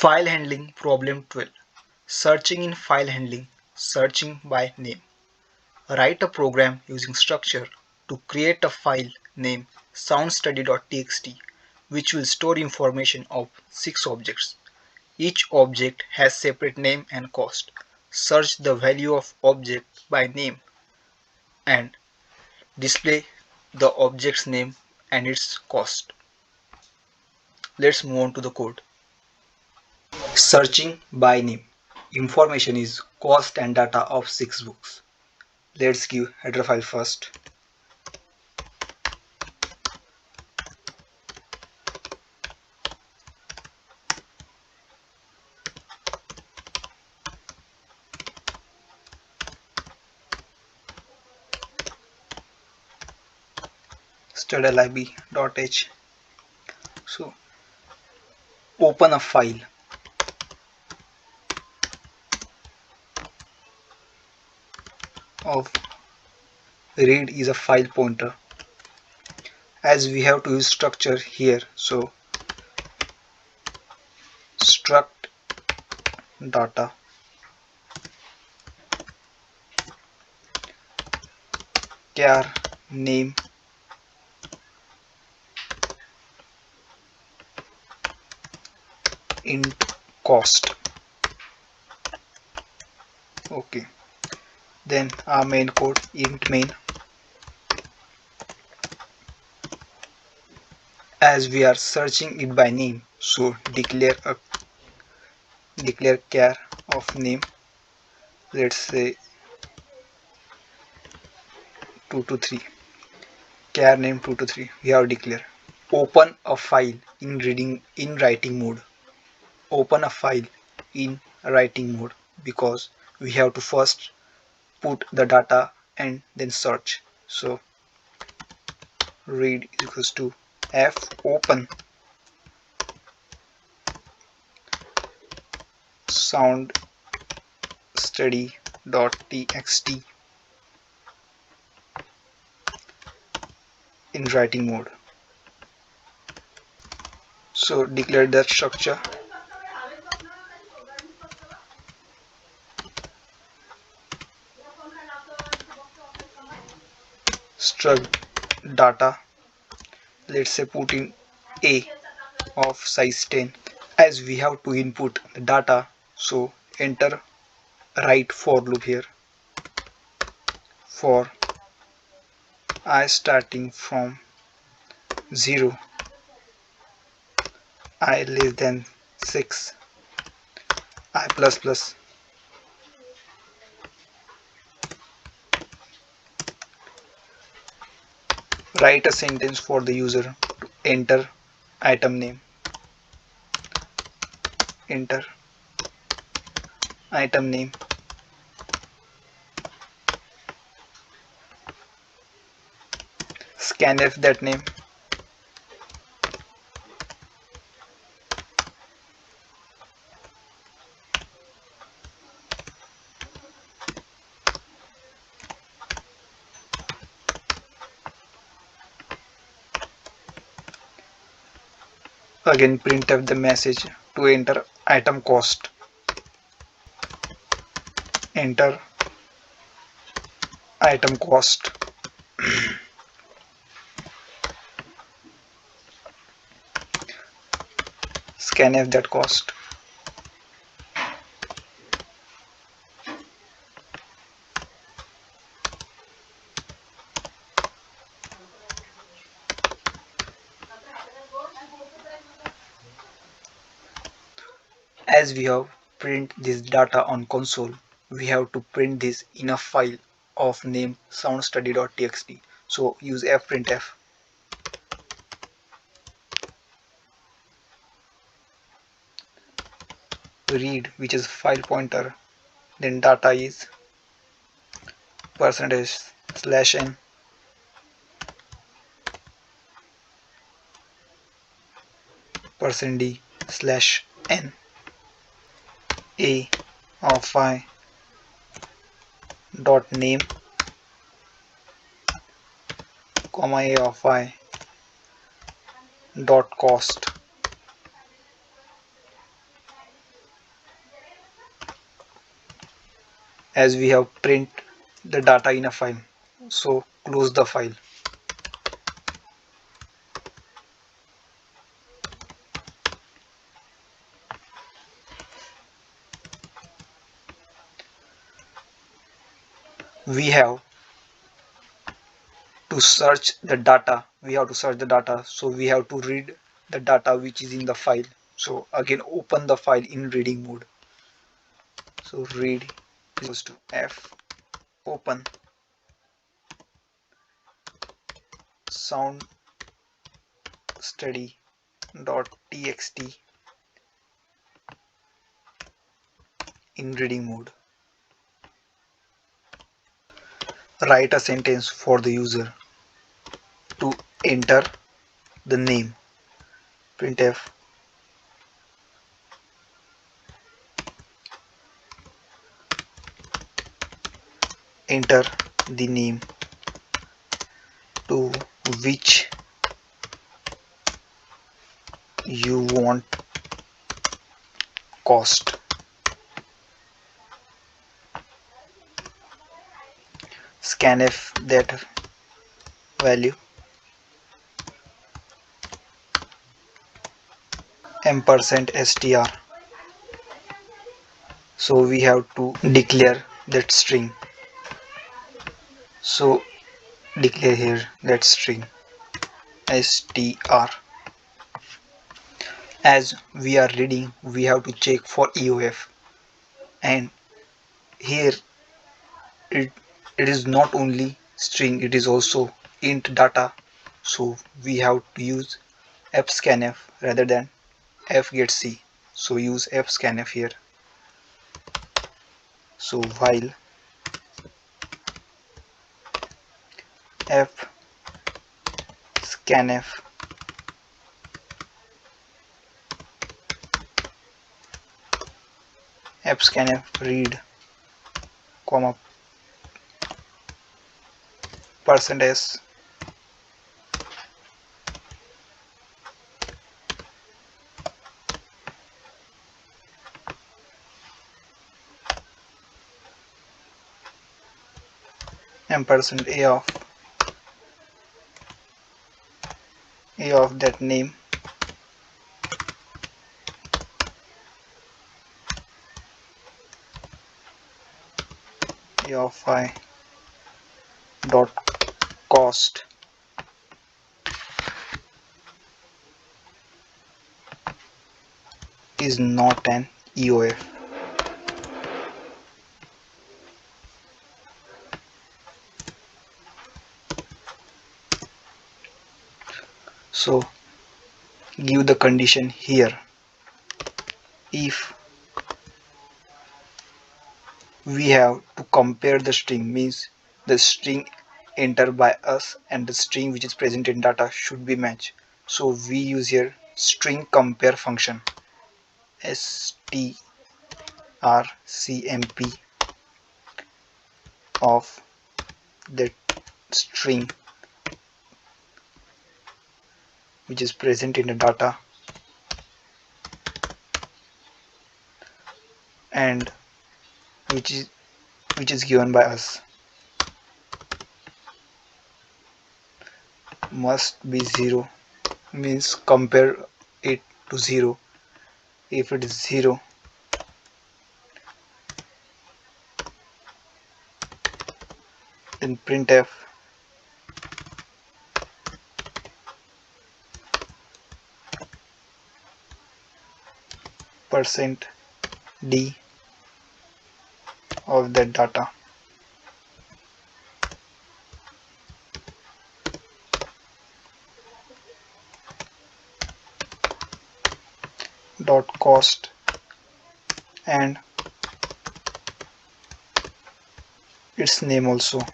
File handling problem 12. Searching in file handling. Searching by name. Write a program using structure to create a file named soundstudy.txt which will store information of 6 objects. Each object has separate name and cost. Search the value of object by name and display the object's name and its cost. Let's move on to the code. Searching by name. Information is cost and data of 6 books. Let's give header file first. studylib.h. So open a file. Of read is a file pointer, as we have to use structure here, so struct data char name int cost. Okay, then our main code int main. As we are searching it by name, so declare char of name, let's say 223, char name 223 we have declared. Open a file in writing mode. Open a file in writing mode because we have to first put the data and then search. So read equals to f open soundstudy.txt in writing mode. So declare that structure. Struct data, let's say put in a of size 10. As we have to input the data, so enter write for loop here. For I starting from 0, I less than 6, I plus plus. Write a sentence for the user to enter item name. Enter item name. Scanf that name. Again printf the message to enter item cost. Enter item cost. Scanf that cost. As we have print this data on console, we have to print this in a file of name soundstudy.txt. So use fprintf. Read, which is file pointer, then data is %/n %d/n a of I dot name comma a of I dot cost. as we have print the data in a file. So close the file. We have to search the data. So we have to read the data which is in the file. So again open the file in reading mode. So read is equals to f open sound study.txt in reading mode. Write a sentence for the user to enter the name. Printf enter the name to which you want cost. Scanf that value ampersand str. So we have to declare that string. So declare here that string str. As we are reading, we have to check for EOF, and here it, it is not only string, it is also int data. So we have to use fscanf rather than fgetc. So use fscanf here. So while fscanf read comma %s ampersand a of that name a of I dot cost is not an EOF. So give the condition here. If we have to compare the string, means the string entered by us and the string which is present in data should be matched. So we use here string compare function strcmp of that string which is present in the data and which is given by us must be 0, means compare it to 0. If it is 0, then printf %d of that data dot cost and its name also.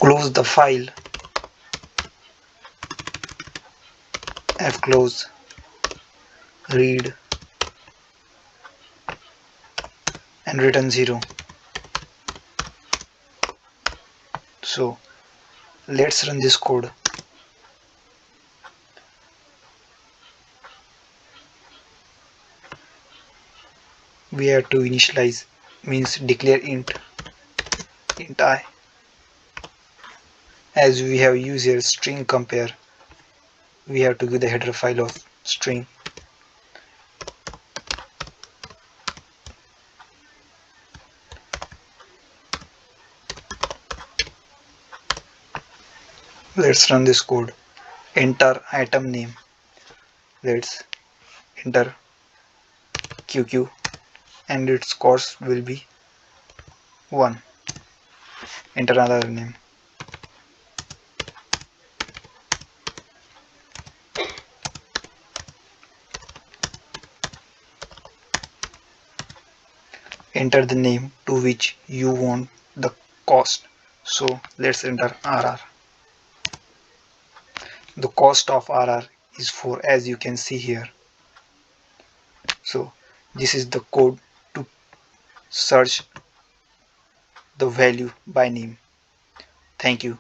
Close the file, F close, read and return 0. So let's run this code. We have to initialize, means declare int I. As we have used here string compare, we have to give the header file of string. Let's run this code. Enter item name. Let's enter QQ and its cost will be 1. Enter another name. Enter the name to which you want the cost. So let's enter RR. The cost of RR is 4, as you can see here. So this is the code to search the value by name. Thank you.